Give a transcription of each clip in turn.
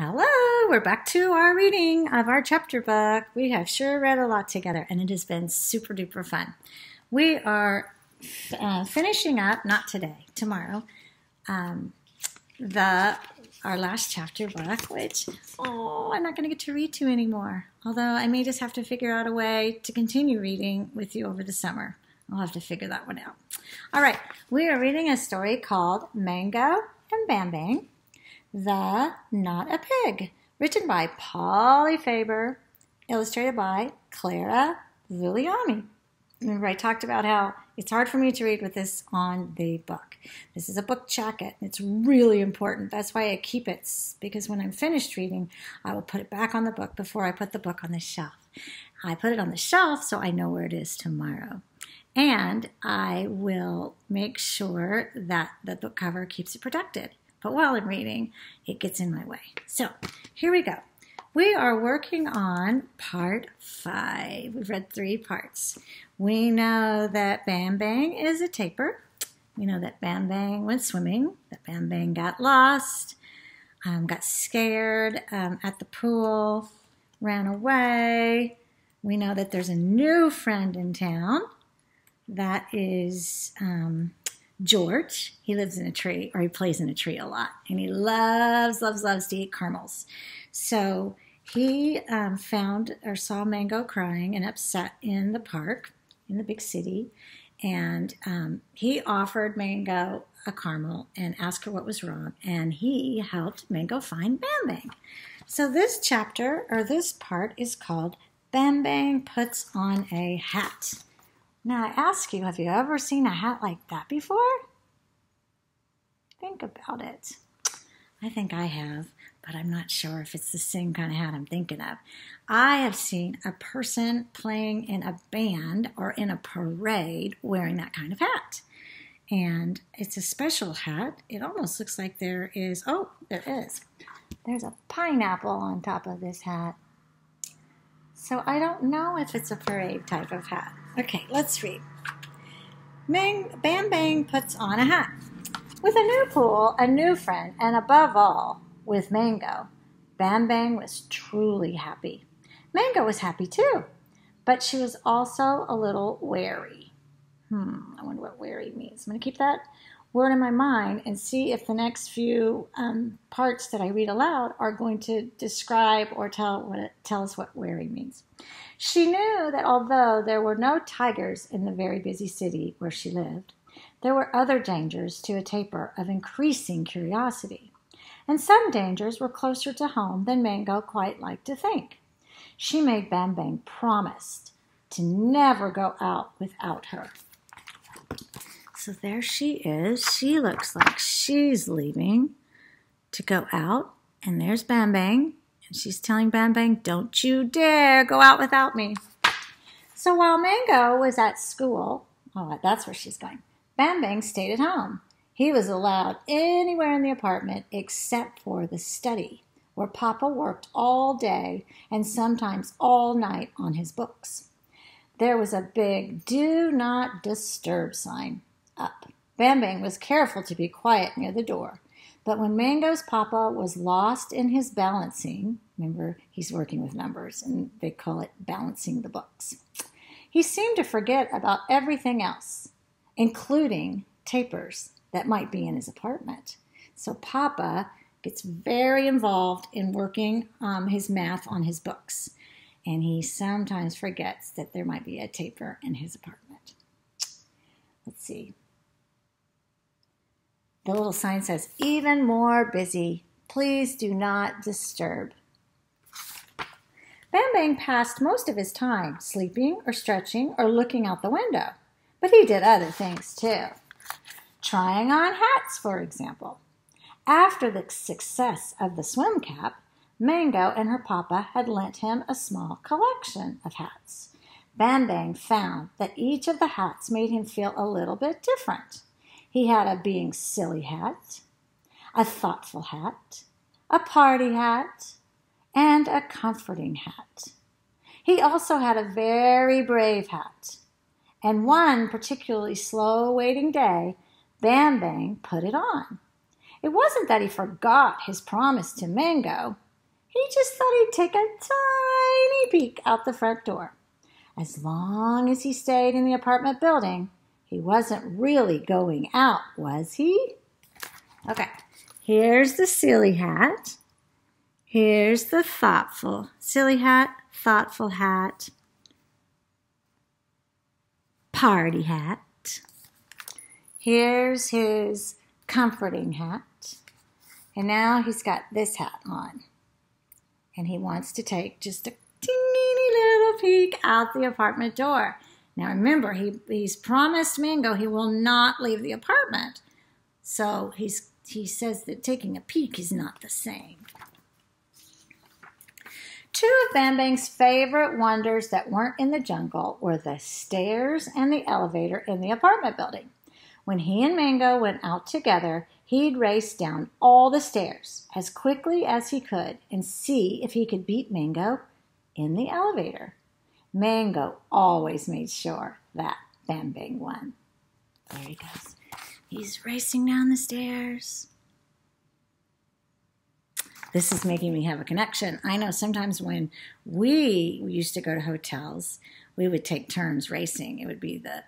Hello, we're back to our reading of our chapter book. We have sure read a lot together, and it has been super duper fun. We are finishing up, not today, tomorrow, our last chapter book, which, I'm not going to get to read to anymore. Although I may just have to figure out a way to continue reading with you over the summer. I'll have to figure that one out. All right, we are reading a story called Mango and Bambang, The Not a Pig, written by Polly Faber, illustrated by Clara Zuliani. Remember, I talked about how it's hard for me to read with this on the book. This is a book jacket. It's really important. That's why I keep it, because when I'm finished reading, I will put it back on the book before I put the book on the shelf. I put it on the shelf so I know where it is tomorrow. And I will make sure that the book cover keeps it protected. But while I'm reading, it gets in my way. So here we go. We are working on part 5. We've read 3 parts. We know that Bambang is a tapir. We know that Bambang went swimming, that Bambang got lost, got scared at the pool, ran away. We know that there's a new friend in town. That is George. He lives in a tree, or he plays in a tree a lot, and he loves to eat caramels. So he found or saw Mango crying and upset in the park, in the big city, and he offered Mango a caramel and asked her what was wrong, and he helped Mango find Bambang. So this chapter, or this part, is called Bambang Puts on a Hat. Now, I ask you, have you ever seen a hat like that before? Think about it. I think I have, but I'm not sure if it's the same kind of hat I'm thinking of. I have seen a person playing in a band or in a parade wearing that kind of hat. And it's a special hat. It almost looks like there is, there is. There's a pineapple on top of this hat. So I don't know if it's a parade type of hat. Okay, let's read. Bambang puts on a hat. With a new pool, a new friend, and above all, with Mango, Bambang was truly happy. Mango was happy too, but she was also a little wary. I wonder what wary means. I'm going to keep that word in my mind and see if the next few parts that I read aloud are going to describe or tell us what wary means. She knew that although there were no tigers in the very busy city where she lived, there were other dangers to a tapir of increasing curiosity, and some dangers were closer to home than Mango quite liked to think. She made Bambang promise to never go out without her. So there she is. She looks like she's leaving to go out, and there's Bambang. And she's telling Bambang, don't you dare go out without me. So while Mango was at school, that's where she's going, Bambang stayed at home. He was allowed anywhere in the apartment except for the study, where Papa worked all day and sometimes all night on his books. There was a big "Do Not Disturb" sign up. Bambang was careful to be quiet near the door. But when Mango's Papa was lost in his balancing, remember, he's working with numbers, and they call it balancing the books, he seemed to forget about everything else, including tapirs that might be in his apartment. So Papa gets very involved in working his math on his books, and he sometimes forgets that there might be a tapir in his apartment. Let's see. The little sign says, even more busy. Please do not disturb. Bambang passed most of his time sleeping or stretching or looking out the window. But he did other things too. Trying on hats, for example. After the success of the swim cap, Mango and her Papa had lent him a small collection of hats. Bambang found that each of the hats made him feel a little bit different. He had a being silly hat, a thoughtful hat, a party hat, and a comforting hat. He also had a very brave hat, and one particularly slow-waiting day, Bambang put it on. It wasn't that he forgot his promise to Mango. He just thought he'd take a tiny peek out the front door. As long as he stayed in the apartment building, he wasn't really going out, was he? Okay, here's the silly hat. Here's the thoughtful silly hat, thoughtful hat, party hat. Here's his comforting hat. And now he's got this hat on. And he wants to take just a teeny little peek out the apartment door. Now remember, he's promised Mango he will not leave the apartment. So he says that taking a peek is not the same. Two of Bambang's favorite wonders that weren't in the jungle were the stairs and the elevator in the apartment building. When he and Mango went out together, he'd race down all the stairs as quickly as he could and see if he could beat Mango in the elevator. Mango always made sure that Bambang won. There he goes. He's racing down the stairs. This is making me have a connection. I know sometimes when we used to go to hotels, we would take turns racing. It would be the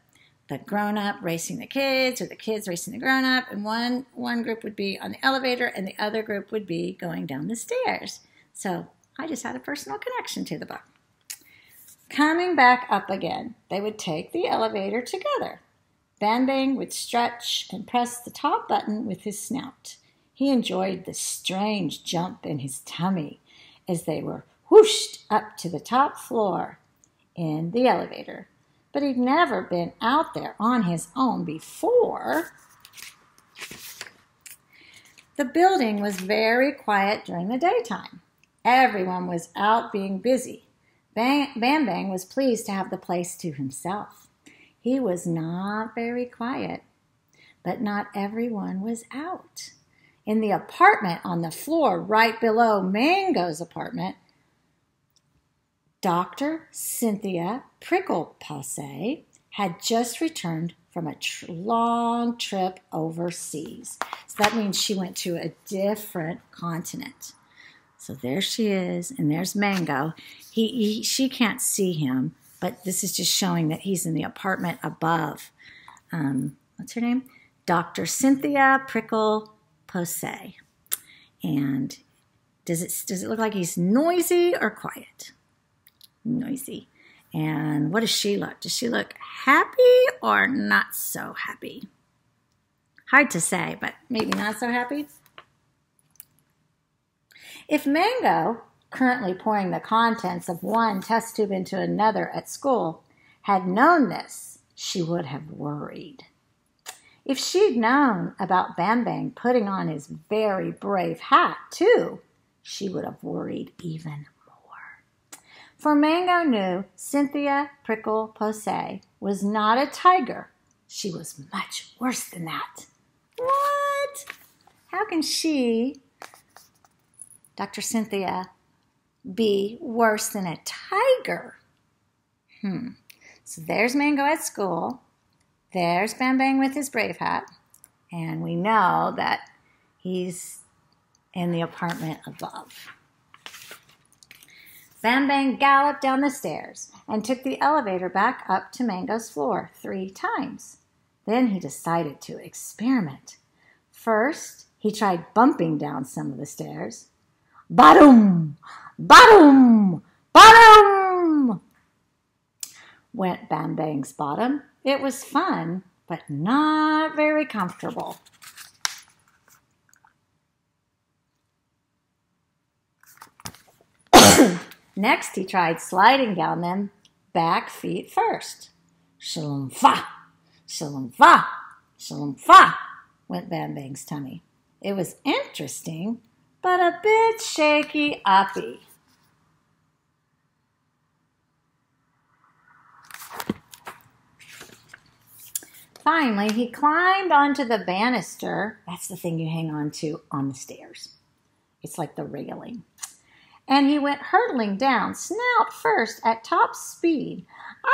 grown-up racing the kids or the kids racing the grown-up, and one group would be on the elevator and the other group would be going down the stairs. So I just had a personal connection to the book. Coming back up again, they would take the elevator together. Bambang would stretch and press the top button with his snout. He enjoyed the strange jump in his tummy as they were whooshed up to the top floor in the elevator. But he'd never been out there on his own before. The building was very quiet during the daytime. Everyone was out being busy. Bambang was pleased to have the place to himself. He was not very quiet, but not everyone was out. In the apartment on the floor right below Mango's apartment, Dr. Cynthia Pricklepause had just returned from a long trip overseas. So that means she went to a different continent. So there she is, and there's Mango. She can't see him, but this is just showing that he's in the apartment above. What's her name? Dr. Cynthia Pricklepause. And does it look like he's noisy or quiet? Noisy. And what does she look? Does she look happy or not so happy? Hard to say, but maybe not so happy. If Mango, currently pouring the contents of one test tube into another at school, had known this, she would have worried. If she'd known about Bambang putting on his very brave hat, too, she would have worried even more. For Mango knew Cynthia Pricklepause was not a tiger. She was much worse than that. What? How can she, Dr. Cynthia, be worse than a tiger? So there's Mango at school. There's Bambang with his brave hat. And we know that he's in the apartment above. Bambang galloped down the stairs and took the elevator back up to Mango's floor 3 times. Then he decided to experiment. First, he tried bumping down some of the stairs. Ba-dum! Ba-dum! Ba-dum! Went Bambang's bottom. It was fun, but not very comfortable. Next, he tried sliding down them back feet first. Shalom-fa! Shalom-fa! Shalom-fa! Went Bambang's tummy. It was interesting, but a bit shaky-uppy. Finally, he climbed onto the banister. That's the thing you hang on to on the stairs. It's like the railing. And he went hurtling down, snout first, at top speed. Aye!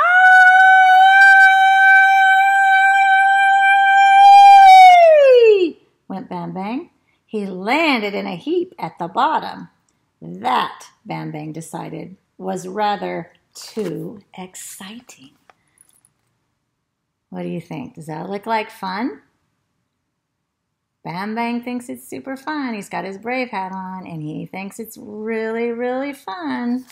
Went Bambang. He landed in a heap at the bottom. That, Bambang decided, was rather too exciting. What do you think? Does that look like fun? Bambang thinks it's super fun. He's got his brave hat on, and he thinks it's really, really fun.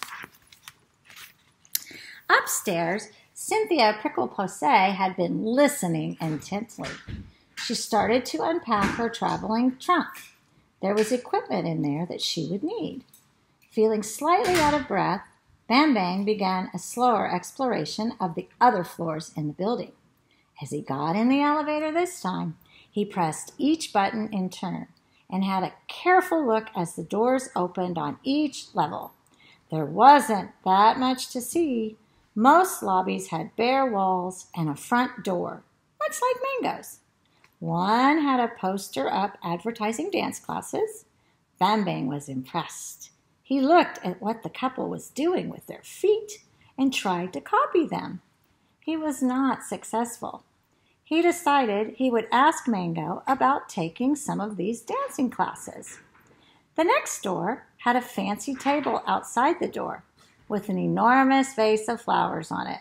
Upstairs, Cynthia Pricklepose had been listening intently. She started to unpack her traveling trunk. There was equipment in there that she would need. Feeling slightly out of breath, Bambang began a slower exploration of the other floors in the building. As he got in the elevator this time, he pressed each button in turn and had a careful look as the doors opened on each level. There wasn't that much to see. Most lobbies had bare walls and a front door, much like Mango's. One had a poster up advertising dance classes. Bambang was impressed. He looked at what the couple was doing with their feet and tried to copy them. He was not successful. He decided he would ask Mango about taking some of these dancing classes. The next door had a fancy table outside the door with an enormous vase of flowers on it.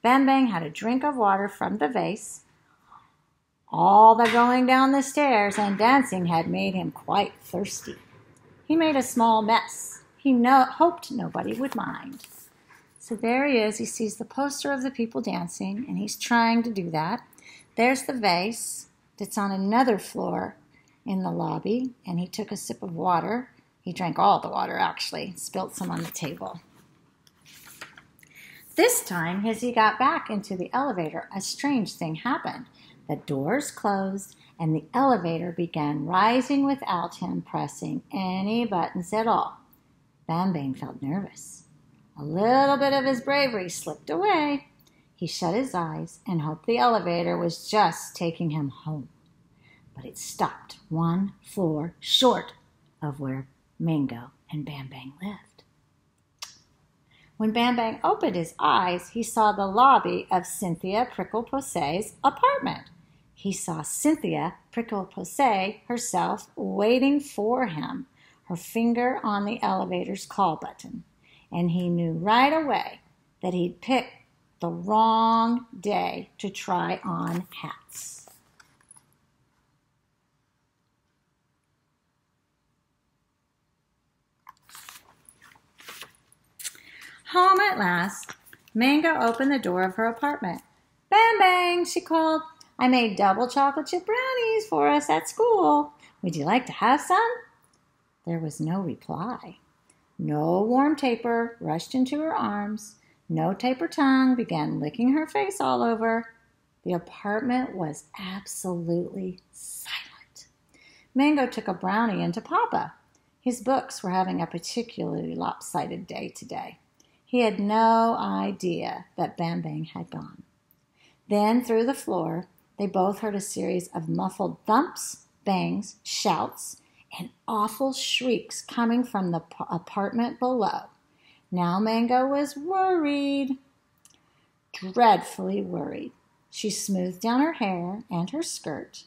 Bambang had a drink of water from the vase. All the going down the stairs and dancing had made him quite thirsty. He made a small mess. He hoped nobody would mind. So there he is. He sees the poster of the people dancing, and he's trying to do that. There's the vase that's on another floor in the lobby, and he took a sip of water. He drank all the water, actually, spilt some on the table. This time, as he got back into the elevator, a strange thing happened. The doors closed, and the elevator began rising without him pressing any buttons at all. Bambang felt nervous. A little bit of his bravery slipped away. He shut his eyes and hoped the elevator was just taking him home. But it stopped one floor short of where Mango and Bambang lived. When Bambang opened his eyes, he saw the lobby of Cynthia Pricklepose's apartment. He saw Cynthia Pricklepose herself waiting for him, her finger on the elevator's call button. And he knew right away that he'd picked the wrong day to try on hats. Home at last, Mango opened the door of her apartment. "Bambang," she called, "I made double chocolate chip brownies for us at school. Would you like to have some?" There was no reply. No warm taper rushed into her arms. No taper tongue began licking her face all over. The apartment was absolutely silent. Mango took a brownie into Papa. His books were having a particularly lopsided day today. He had no idea that Bambang had gone. Then, through the floor, they both heard a series of muffled thumps, bangs, shouts, and awful shrieks coming from the apartment below. Now Mango was worried, dreadfully worried. She smoothed down her hair and her skirt,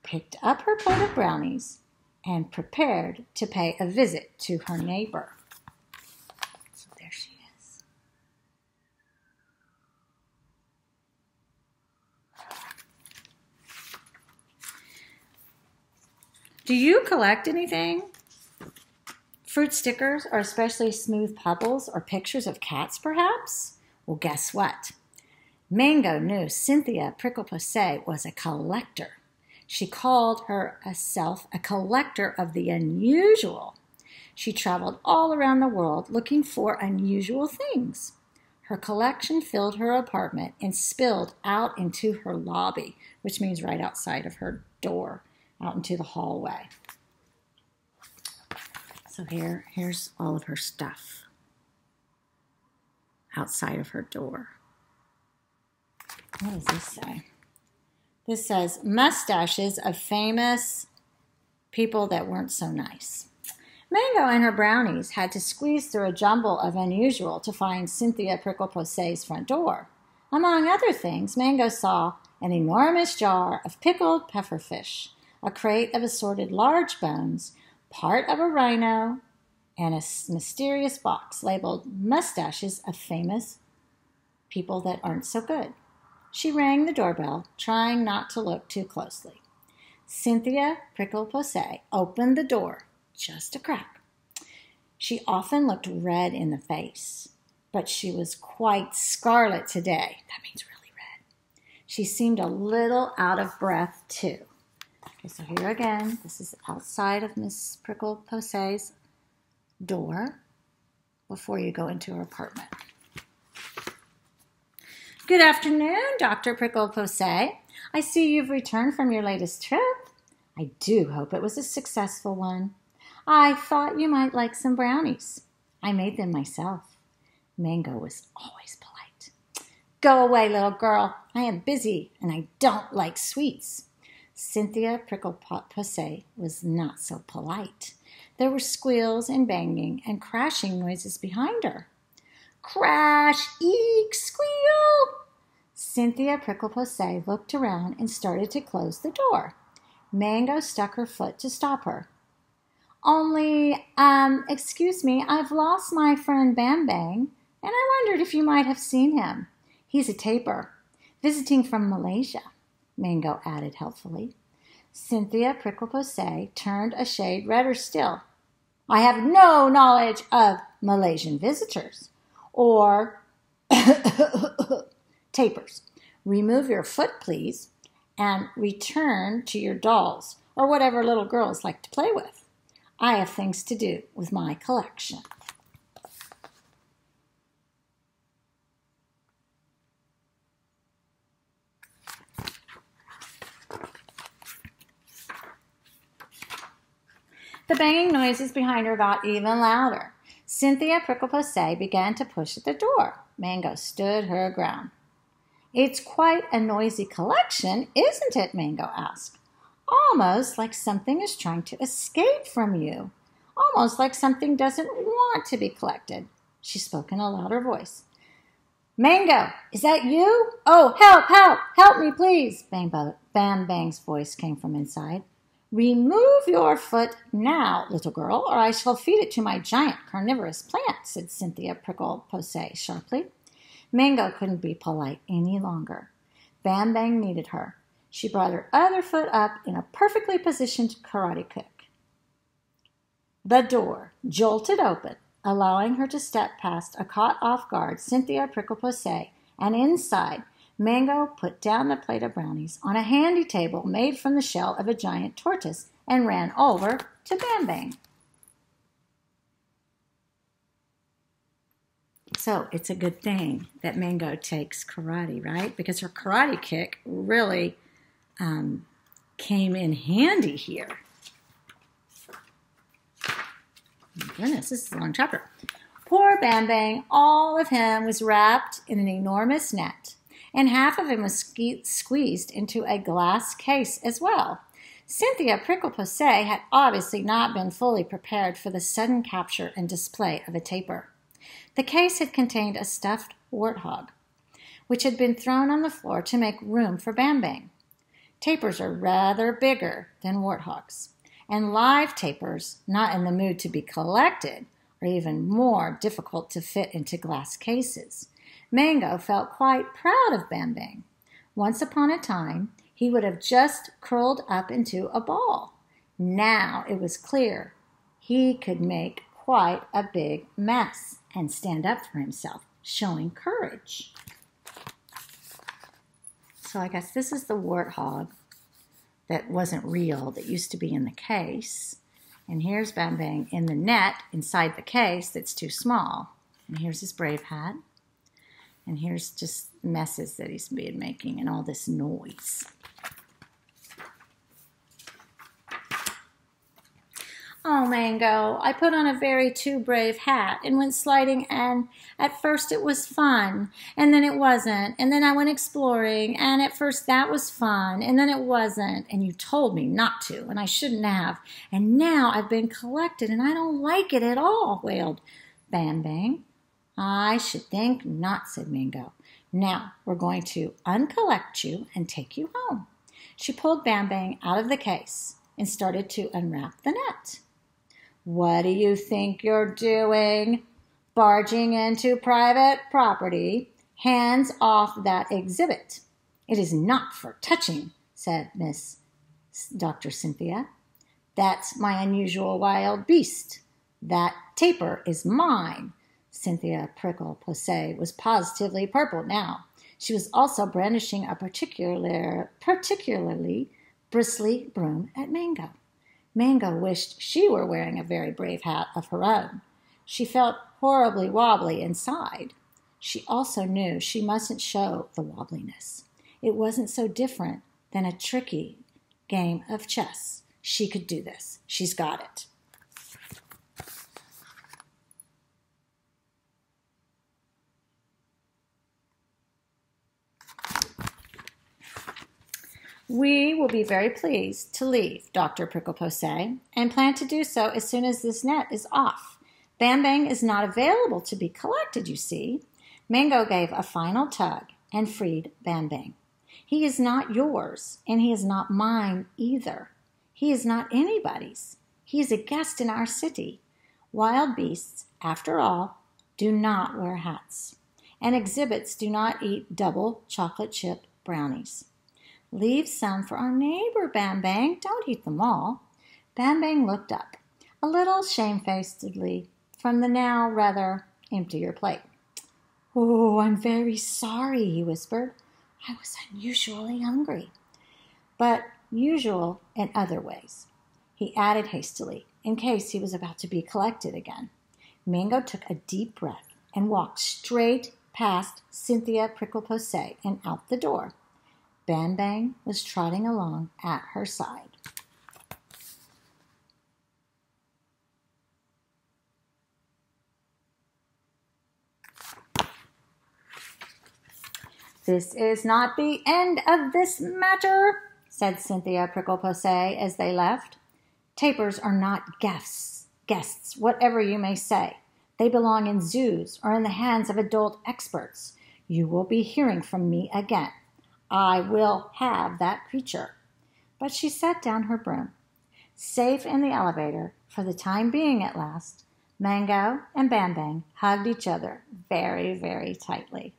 picked up her plate of brownies, and prepared to pay a visit to her neighbor. So there she is. Do you collect anything? Fruit stickers, or especially smooth pebbles or pictures of cats, perhaps? Well, guess what? Mango knew Cynthia Pricklepose was a collector. She called herself a collector of the unusual. She traveled all around the world looking for unusual things. Her collection filled her apartment and spilled out into her lobby, which means right outside of her door, out into the hallway. So here's all of her stuff outside of her door. What does this say? This says, mustaches of famous people that weren't so nice. Mango and her brownies had to squeeze through a jumble of unusual to find Cynthia Pricklepose's front door. Among other things, Mango saw an enormous jar of pickled pufferfish, a crate of assorted large bones, part of a rhino, and a mysterious box labeled mustaches of famous people that aren't so good. She rang the doorbell, trying not to look too closely. Cynthia Prickle-Posay opened the door just a crack. She often looked red in the face, but she was quite scarlet today. That means really red. She seemed a little out of breath, too. Okay, so here again, this is outside of Miss Prickle-Posay's door before you go into her apartment. Good afternoon, Dr. Prickle-Posay. I see you've returned from your latest trip. I do hope it was a successful one. I thought you might like some brownies. I made them myself. Mango was always polite. Go away, little girl. I am busy and I don't like sweets. Cynthia Prickle-Posay was not so polite. There were squeals and banging and crashing noises behind her. Crash! Eek! Squeal! Cynthia Prickle-Posay looked around and started to close the door. Mango stuck her foot to stop her. Excuse me, I've lost my friend Bambang, and I wondered if you might have seen him. He's a taper, visiting from Malaysia, Mango added helpfully. Cynthia Prickle-Posay turned a shade redder still. I have no knowledge of Malaysian visitors or tapers. Remove your foot, please, and return to your dolls or whatever little girls like to play with. I have things to do with my collection. The banging noises behind her got even louder. Cynthia Prickle-Posay began to push at the door. Mango stood her ground. It's quite a noisy collection, isn't it? Mango asked. Almost like something is trying to escape from you. Almost like something doesn't want to be collected. She spoke in a louder voice. Mango, is that you? Oh, help, help, help me, please. Bambang's voice came from inside. Remove your foot now, little girl, or I shall feed it to my giant carnivorous plant, said Cynthia Prickle-Posay sharply. Mango couldn't be polite any longer. Bambang needed her. She brought her other foot up in a perfectly positioned karate kick. The door jolted open, allowing her to step past a caught off guard Cynthia Prickle-Posay, and inside, Mango put down the plate of brownies on a handy table made from the shell of a giant tortoise and ran over to Bambang. So it's a good thing that Mango takes karate, right? Because her karate kick really came in handy here. Oh my goodness, this is a long chapter. Poor Bambang, all of him was wrapped in an enormous net, and half of him was squeezed into a glass case as well. Cynthia Prickle-Posay had obviously not been fully prepared for the sudden capture and display of a taper. The case had contained a stuffed warthog, which had been thrown on the floor to make room for Bambang. Tapers are rather bigger than warthogs, and live tapers, not in the mood to be collected, are even more difficult to fit into glass cases. Mango felt quite proud of Bambang. Once upon a time, he would have just curled up into a ball. Now it was clear he could make quite a big mess and stand up for himself, showing courage. So I guess this is the warthog that wasn't real, that used to be in the case. And here's Bambang in the net inside the case that's too small. And here's his brave hat. And here's just messes that he's been making and all this noise. Oh, Mango, I put on a very too brave hat and went sliding, and at first it was fun, and then it wasn't, and then I went exploring, and at first that was fun, and then it wasn't, and you told me not to, and I shouldn't have, and now I've been collected, and I don't like it at all, wailed Bambang. I should think not, said Mango. Now we're going to uncollect you and take you home. She pulled Bambang out of the case and started to unwrap the net. What do you think you're doing? Barging into private property. Hands off that exhibit. It is not for touching, said Miss Dr. Cynthia. That's my unusual wild beast. That taper is mine. Cynthia Prickle-Posse was positively purple now. She was also brandishing a particularly bristly broom at Mango. Mango wished she were wearing a very brave hat of her own. She felt horribly wobbly inside. She also knew she mustn't show the wobbliness. It wasn't so different than a tricky game of chess. She could do this. She's got it. We will be very pleased to leave, Dr. Prickle-Posse, and plan to do so as soon as this net is off. Bambang is not available to be collected, you see. Mango gave a final tug and freed Bambang. He is not yours, and he is not mine either. He is not anybody's. He is a guest in our city. Wild beasts, after all, do not wear hats, and exhibits do not eat double chocolate chip brownies. Leave some for our neighbor, Bambang. Don't eat them all. Bambang looked up, a little shamefacedly, from the now rather emptier plate. Oh, I'm very sorry, he whispered. I was unusually hungry, but usual in other ways. He added hastily, in case he was about to be collected again. Mango took a deep breath and walked straight past Cynthia Prickle-Posse and out the door. Bambang was trotting along at her side. This is not the end of this matter, said Cynthia Prickle-Posse as they left. Tapers are not guests, whatever you may say. They belong in zoos or in the hands of adult experts. You will be hearing from me again. I will have that creature. But she set down her broom. Safe in the elevator, for the time being at last, Mango and Bambang hugged each other very, very tightly.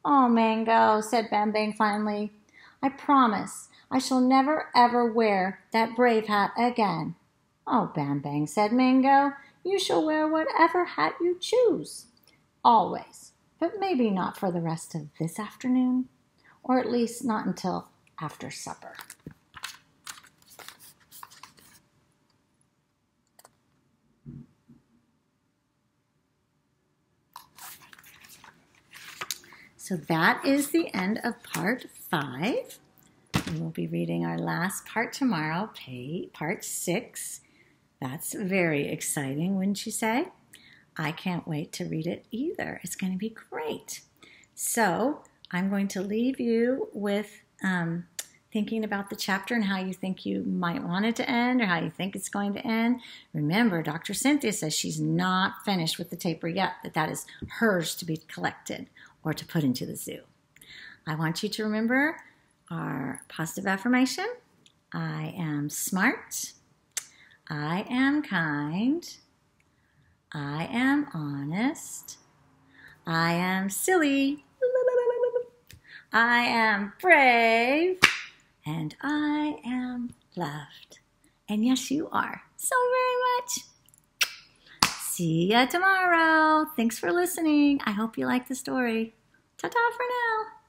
Oh, Mango, said Bambang finally, I promise I shall never ever wear that brave hat again. Oh, Bambang, said Mango, you shall wear whatever hat you choose. Always, but maybe not for the rest of this afternoon, or at least not until after supper. So that is the end of part 5. We will be reading our last part tomorrow, part 6. That's very exciting, wouldn't you say? I can't wait to read it either. It's going to be great. So I'm going to leave you with thinking about the chapter and how you think you might want it to end or how you think it's going to end. Remember, Dr. Cynthia says she's not finished with the taper yet, that is hers to be collected or to put into the zoo. I want you to remember our positive affirmation. I am smart. I am kind. I am honest. I am silly. I am brave. And I am loved. And yes, you are so very much. See ya tomorrow. Thanks for listening. I hope you like the story. Ta-ta for now.